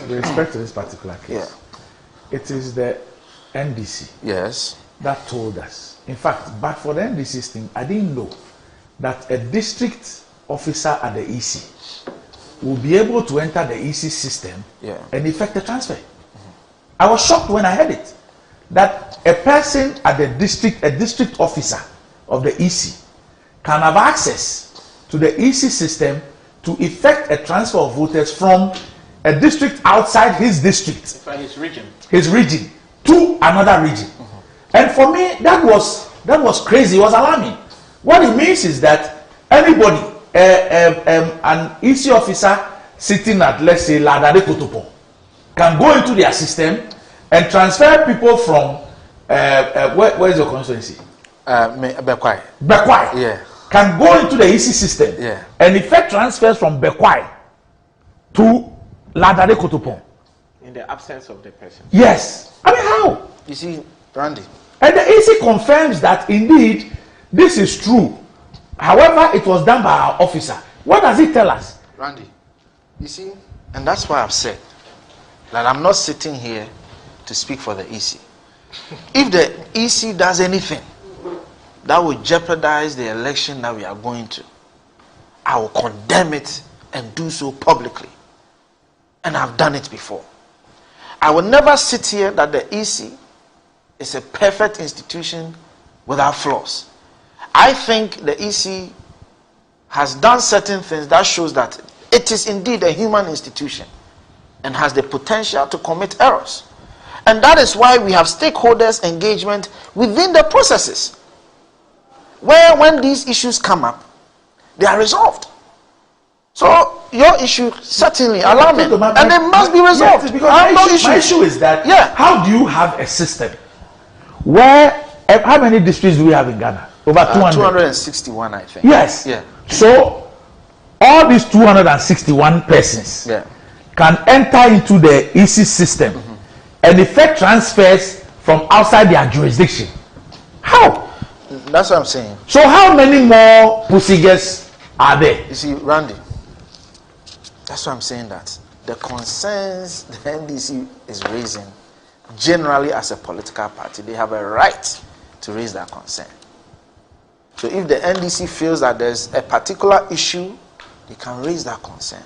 with respect to this particular case, it is the NDC that told us. In fact, but for the NDC's thing, I didn't know that a district officer at the EC will be able to enter the EC system and effect a transfer. I was shocked when I heard it, that a person at the district, a district officer of the EC, can have access to the EC system to effect a transfer of voters from a district outside his district, his region, to another region. And for me, that was crazy. It was alarming. What it means is that anybody, an EC officer sitting at, let's say, Ladade Kotopo, can go into their system and transfer people from where is your constituency? Bekwai. Bekwai. Yeah. Can go into the EC system and effect transfers from Bekwai to Ladade Kotopo. In the absence of the person. Yes. I mean, how? You see, Randy. And the EC confirms that indeed this is true. However, it was done by our officer. What does it tell us? Randy, you see, and that's why I've said that I'm not sitting here to speak for the EC. If the EC does anything that will jeopardize the election that we are going to, I will condemn it and do so publicly. And I've done it before. I will never sit here that the EC is a perfect institution without flaws. I think the EC has done certain things that shows that it is indeed a human institution and has the potential to commit errors. And that is why we have stakeholders engagement within the processes, where when these issues come up, they are resolved. So your issue certainly alarming, and they must be resolved. Yes, because my issue is that how do you have a system where, how many districts do we have in Ghana? Over 200. 261, I think. Yes. Yeah. So all these 261 persons can enter into the EC system and effect transfers from outside their jurisdiction. How? That's what I'm saying. So how many more pussies are there? You see, Randy, that's what I'm saying, that the concerns the NDC is raising, generally as a political party, they have a right to raise that concern. So if the NDC feels that there's a particular issue, they can raise that concern.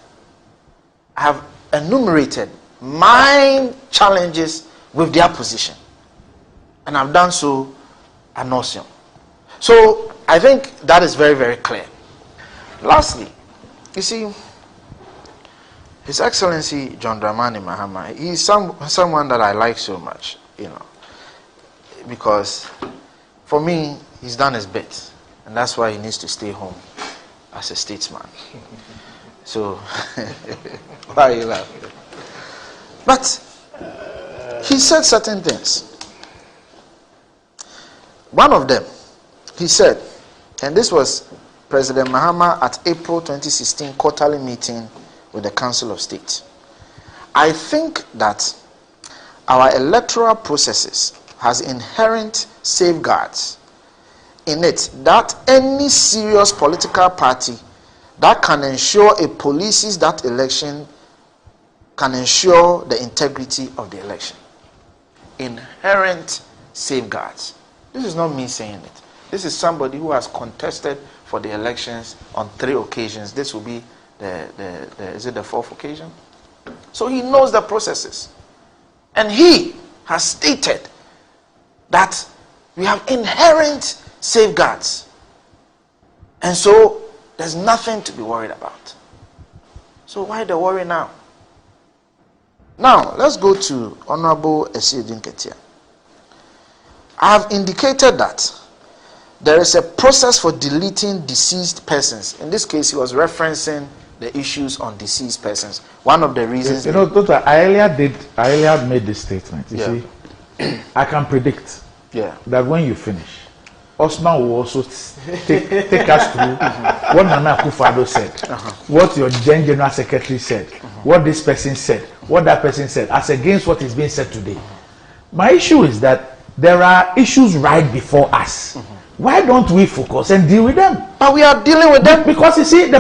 I have enumerated my challenges with their position, and I've done so ad nauseum. So I think that is very, very clear. Lastly, you see, His Excellency John Dramani Mahama, he's someone that I like so much, you know, because for me, he's done his bit, and that's why he needs to stay home as a statesman. So, why are you laughing? But he said certain things. One of them, he said, and this was President Mahama at April 2016 quarterly meeting with the Council of State. I think that our electoral processes has inherent safeguards in it that any serious political party that can ensure it policies that election can ensure the integrity of the election. Inherent safeguards. This is not me saying it. This is somebody who has contested for the elections on 3 occasions. This will be is it the 4th occasion? So he knows the processes. And he has stated that we have inherent safeguards. And so there's nothing to be worried about. So why the worry now? Now, let's go to Honorable Esiedin Ketia. I have indicated that there is a process for deleting deceased persons. In this case, he was referencing the issues on deceased persons. One of the reasons... You know, Doctor, I earlier made this statement. You see, I can predict that when you finish, Osman will also take us through what Nana Akufo-Addo said, what your then General Secretary said, what this person said, what that person said, as against what is being said today. My issue is that there are issues right before us. Why don't we focus and deal with them? But we are dealing with them. Because you see, the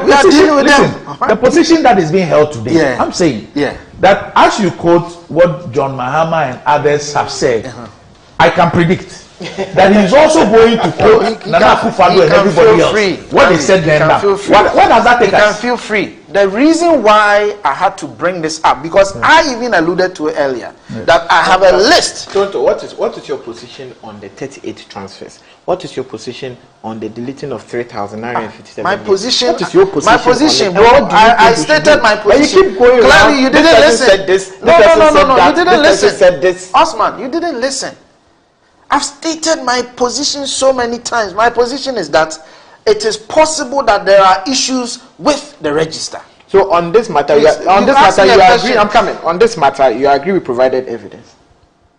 position that is being held today, I'm saying, that as you quote what John Mahama and others have said, I can predict that he is also going to quote Nana Akufo-Addo and everybody else. Free. What they said then. What does that take us? You can feel free. The reason why I had to bring this up, because I even alluded to it earlier, that I have a list. Tonto, what is your position on the 38 transfers? What is your position on the deleting of 3,957? My position. What is your position? My position, bro. I stated my position. You keep going. Clearly, you didn't listen. Said this. No. You didn't listen. Said this. Osman, you didn't listen. I've stated my position so many times. My position is that it is possible that there are issues with the register. So on this matter, you agree. I'm coming. On this matter, you agree we provided evidence.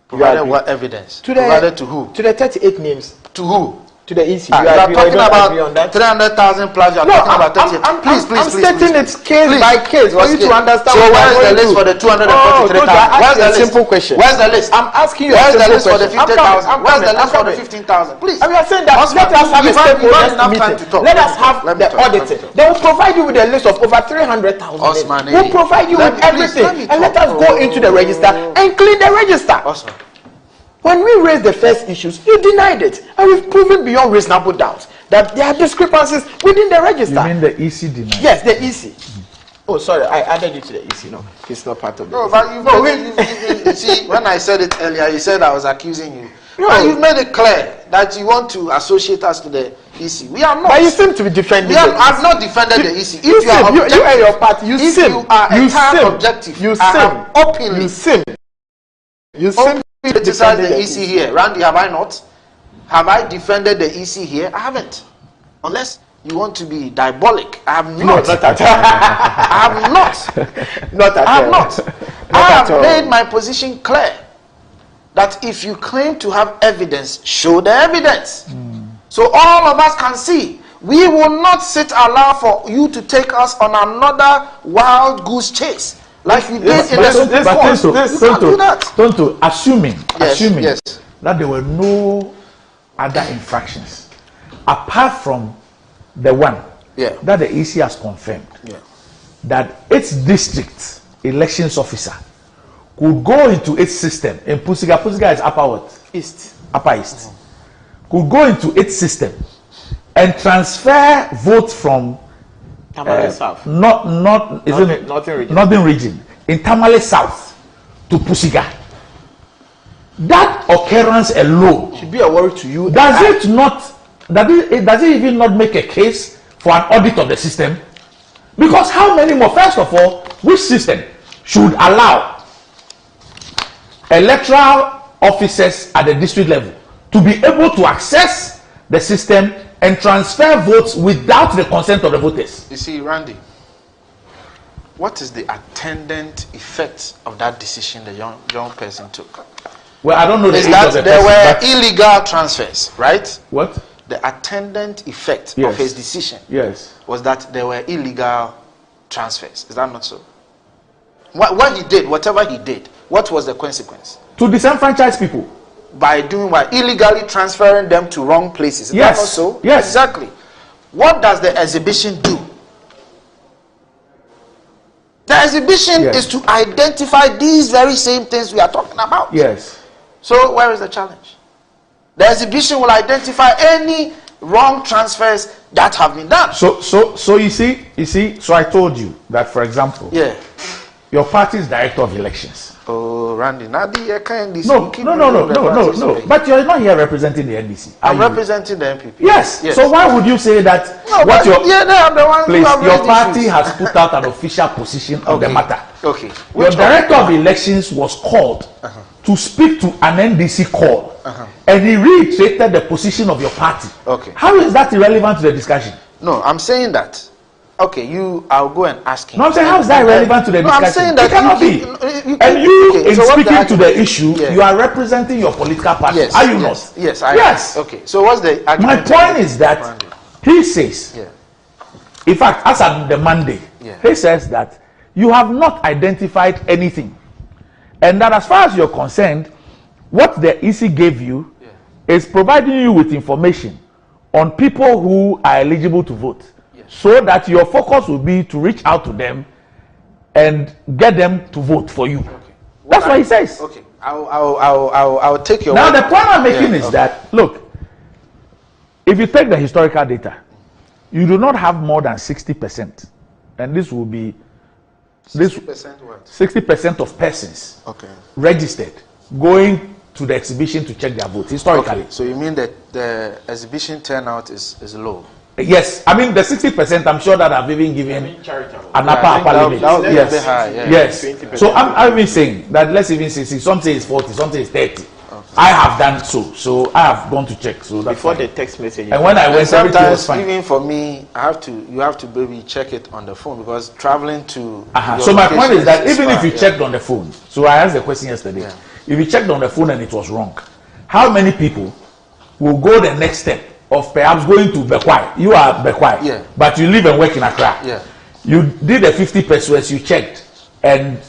Provided what evidence? Provided to who? To the 38 names. To who? To the EC. You are talking about 300,000 plus. You are talking about 38. Please. I'm stating it case by case for you to understand. So where is the list for the 243,000? Where's the list? Simple question. Where's the list? I'm asking you. Where's the list for the 50,000? Where's the list for the 15,000? Please. I mean, I'm saying that let us have a stakeholders meeting. Let us have the auditor. They will provide you with a list of over 300,000. We'll provide you with everything, and let us go into the register and clean the register. When we raised the first issues, you denied it, and we've proven beyond reasonable doubt that there are discrepancies within the register. You mean the EC denied? Yes, the EC. Oh, sorry, I added you to the EC. No, it's not part of the EC. But you see, when I said it earlier, you said I was accusing you. No, you've made it clear that you want to associate us to the EC. We are not. But you seem to be defending it. I've not defended the EC. If you are objective, you and your party, you seem. You are entirely objective. You seem. Openly. You seem. Criticize the EC here. Randy, have I not? Have I defended the EC here? I haven't. Unless you want to be diabolic. I have not. No, not at all. I have not. Not at all. I have not. I have made my position clear that if you claim to have evidence, show the evidence. So all of us can see. We will not allow for you to take us on another wild goose chase. Like you did in the Supreme Court. You can't do that. Tonto, assuming that there were no other infractions apart from the one that the EC has confirmed, that its district elections officer could go into its system in Pusiga. Pusiga is upper east. Could go into its system and transfer votes from South. Northern region in Tamale South to Pusiga. That occurrence alone should be a worry to you. Does it even not make a case for an audit of the system? Because how many more? First of all, which system should allow electoral officers at the district level to be able to access the system and transfer votes without the consent of the voters? You see, Randy, what is the attendant effect of that decision the young person took? Well, I don't know. Is that there were illegal transfers, right? What? The attendant effect of his decision was that there were illegal transfers. Is that not so? What he did, whatever he did, what was the consequence? To disenfranchise people. By doing what? Illegally transferring them to wrong places. Is that not so? Yes. Exactly. What does the exhibition do? The exhibition is to identify these very same things we are talking about. Yes. So where is the challenge? The exhibition will identify any wrong transfers that have been done. So you see, so I told you that, for example, your party's director of elections. Oh, Randy, No. But you're not here representing the NDC. I'm representing the MPP. Yes. So why would you say that? I'm the one your party has put out an official position on the matter. Okay. Your director of elections was called to speak to an NDC call, and he reiterated the position of your party. Okay. How is that irrelevant to the discussion? No, I'm saying that. Okay, I'll go and ask him. No, I'm saying, how is that relevant to the discussion? I'm saying that it cannot be. In speaking to the issue, you are representing your political party. Are you not? Yes, I am. Okay, so what's the argument? My point is that he says, in fact, as on the Monday, he says that you have not identified anything. And that as far as you're concerned, what the EC gave you is providing you with information on people who are eligible to vote. So that your focus will be to reach out to them and get them to vote for you. Okay. That's what he says. Okay, I'll take your now word. The point I'm making is that, look, if you take the historical data, you do not have more than 60%, and this will be 60% what? 60% of persons registered going to the exhibition to check their votes historically. Okay. So you mean that the exhibition turnout is low? Yes, I mean the 60%. I'm sure that I've even given an upper limit. Yes, high, yes. So I'm even saying that let's even say some say it's 40, some say it's 30. I have done so I have gone to check. So before the text message. And when I went, everything was fine. Even for me, you have to maybe check it on the phone because traveling to. So my point is that even if you checked on the phone, so I asked the question yesterday. Yeah. If you checked on the phone and it was wrong, how many people will go the next step of perhaps going to Bekwai? You are Bekwai, but you live and work in Accra. Yeah. You did the 50 pesos, you checked, and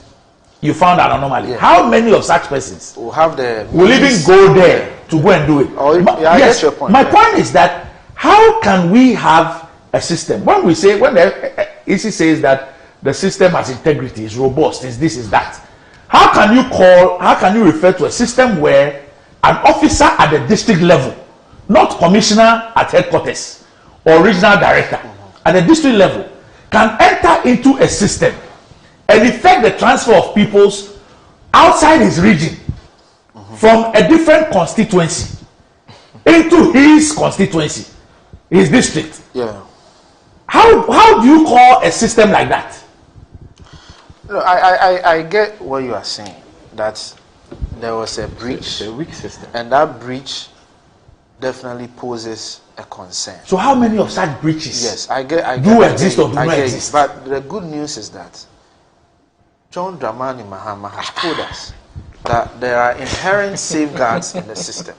you found an anomaly. How many of such persons will even go there to go and do it? I get your point. My point is that how can we have a system when the EC says that the system has integrity, is robust, is this, is that? How can you refer to a system where an officer at the district level, not commissioner at headquarters or regional director, at the district level, can enter into a system and effect the transfer of peoples outside his region from a different constituency into his constituency, his district? Yeah. How do you call a system like that? No, I get what you are saying, that there was a breach. It's a weak system. And that breach definitely poses a concern. So how many of such breaches exist or do not exist? But the good news is that John Dramani Mahama has told us that there are inherent safeguards in the system.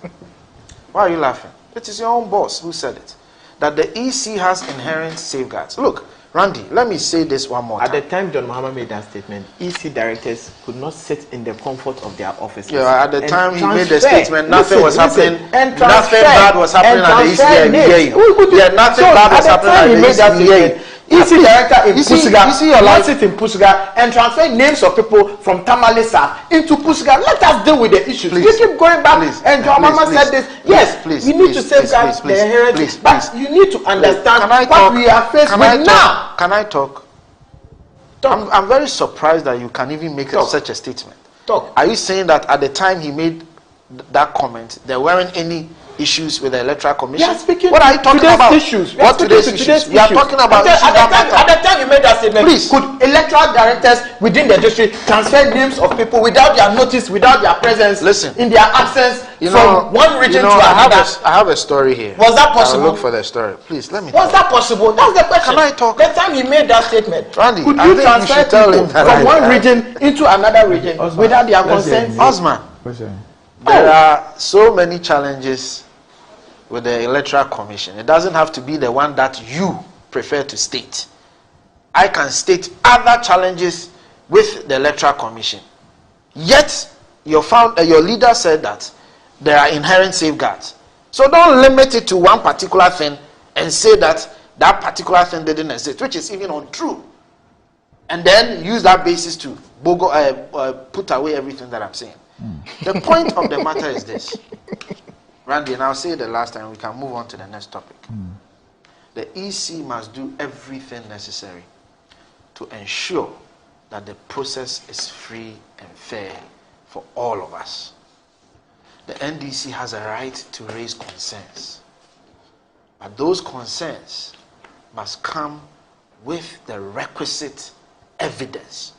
Why are you laughing? It is your own boss who said it. That the EC has inherent safeguards. Look, Randy, let me say this one more time. At the time John Mahama made that statement, EC directors could not sit in the comfort of their offices. Yeah, at the time he made the statement, nothing was happening. Nothing bad was happening at the EC. Yeah, nothing bad was happening at the EC. EC director in Pusiga, not sit in Pusiga and transfer names of people from Tamale South into Pusiga. Let us deal with the issues. You keep going back, and John Mahama said this. Yes, we need to safeguard the inheritance, but you need to understand what we are faced with now. Can I talk? I'm very surprised that you can even make such a statement. Are you saying that at the time he made that comment, there weren't any issues with the Electoral Commission? What are you talking about? Issues. What today's issues? We are talking about at the time you made that statement. Please. Could electoral directors within the district transfer names of people without their notice, without their presence, in their absence, from one region to another? I have a story here. Was that possible? I'll look for the story. Please let me. Was that possible? That's the question. Can I talk? The time he made that statement, Randy, could you transfer people from one region into another region without their consent? Osman, there are so many challenges with the Electoral Commission. It doesn't have to be the one that you prefer to state. I can state other challenges with the Electoral Commission. Yet, your leader said that there are inherent safeguards. So don't limit it to one particular thing and say that that particular thing didn't exist, which is even untrue. And then use that basis to put away everything that I'm saying. The point of the matter is this. Randy, and I'll say the last time, we can move on to the next topic. The EC must do everything necessary to ensure that the process is free and fair for all of us. The NDC has a right to raise concerns, but those concerns must come with the requisite evidence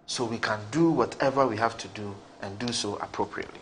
so we can do whatever we have to do and do so appropriately.